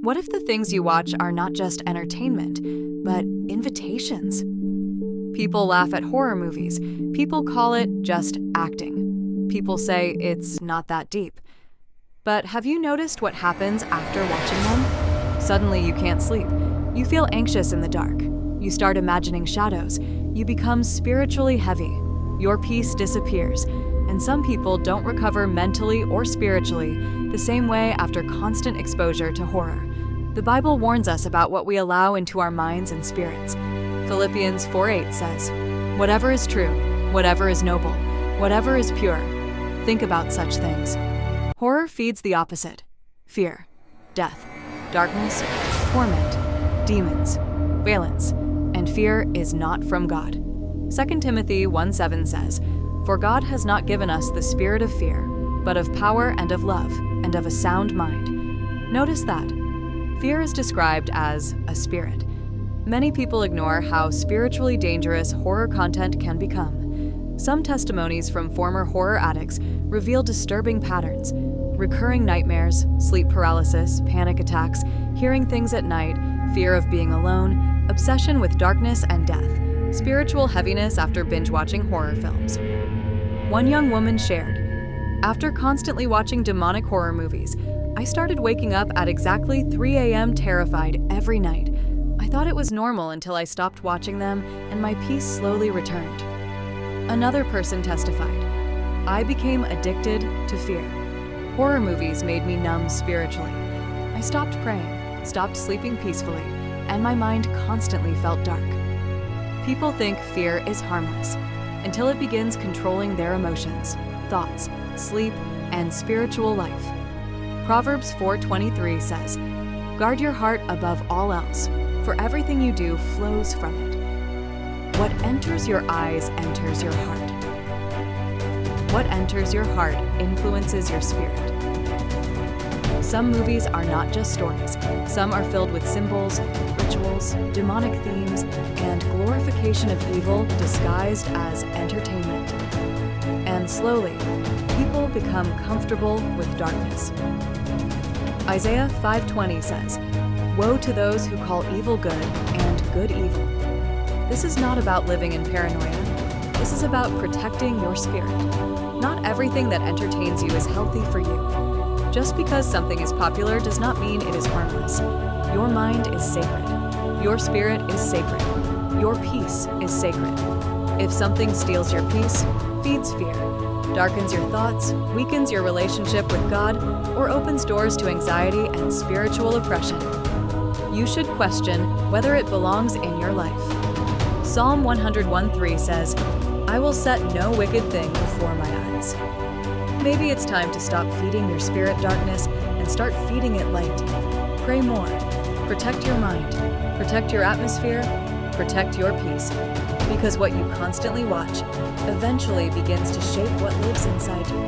What if the things you watch are not just entertainment, but invitations? People laugh at horror movies. People call it just acting. People say it's not that deep. But have you noticed what happens after watching them? Suddenly you can't sleep. You feel anxious in the dark. You start imagining shadows. You become spiritually heavy. Your peace disappears. And some people don't recover mentally or spiritually the same way after constant exposure to horror. The Bible warns us about what we allow into our minds and spirits. Philippians 4:8 says, "Whatever is true, whatever is noble, whatever is pure, think about such things." Horror feeds the opposite: fear, death, darkness, torment, demons, violence, and fear is not from God. 2 Timothy 1:7 says, "For God has not given us the spirit of fear, but of power and of love and of a sound mind." Notice that. Fear is described as a spirit. Many people ignore how spiritually dangerous horror content can become. Some testimonies from former horror addicts reveal disturbing patterns: recurring nightmares, sleep paralysis, panic attacks, hearing things at night, fear of being alone, obsession with darkness and death, spiritual heaviness after binge-watching horror films. One young woman shared, "After constantly watching demonic horror movies, I started waking up at exactly 3 a.m. terrified every night. I thought it was normal until I stopped watching them and my peace slowly returned." Another person testified, "I became addicted to fear. Horror movies made me numb spiritually. I stopped praying, stopped sleeping peacefully, and my mind constantly felt dark." People think fear is harmless until it begins controlling their emotions, thoughts, sleep, and spiritual life. Proverbs 4:23 says, "Guard your heart above all else, for everything you do flows from it." What enters your eyes enters your heart. What enters your heart influences your spirit. Some movies are not just stories. Some are filled with symbols, rituals, demonic themes, and glorification of evil disguised as entertainment. And slowly, people become comfortable with darkness. Isaiah 5:20 says, "Woe to those who call evil good and good evil." This is not about living in paranoia. This is about protecting your spirit. Not everything that entertains you is healthy for you. Just because something is popular does not mean it is harmless. Your mind is sacred. Your spirit is sacred. Your peace is sacred. If something steals your peace, feeds fear, darkens your thoughts, weakens your relationship with God, or opens doors to anxiety and spiritual oppression, you should question whether it belongs in your life. Psalm 101:3 says, "I will set no wicked thing before my eyes." Maybe it's time to stop feeding your spirit darkness and start feeding it light. Pray more. Protect your mind. Protect your atmosphere. Protect your peace. Because what you constantly watch eventually begins to shape what lives inside you.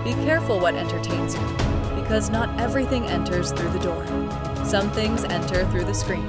Be careful what entertains you, because not everything enters through the door. Some things enter through the screen.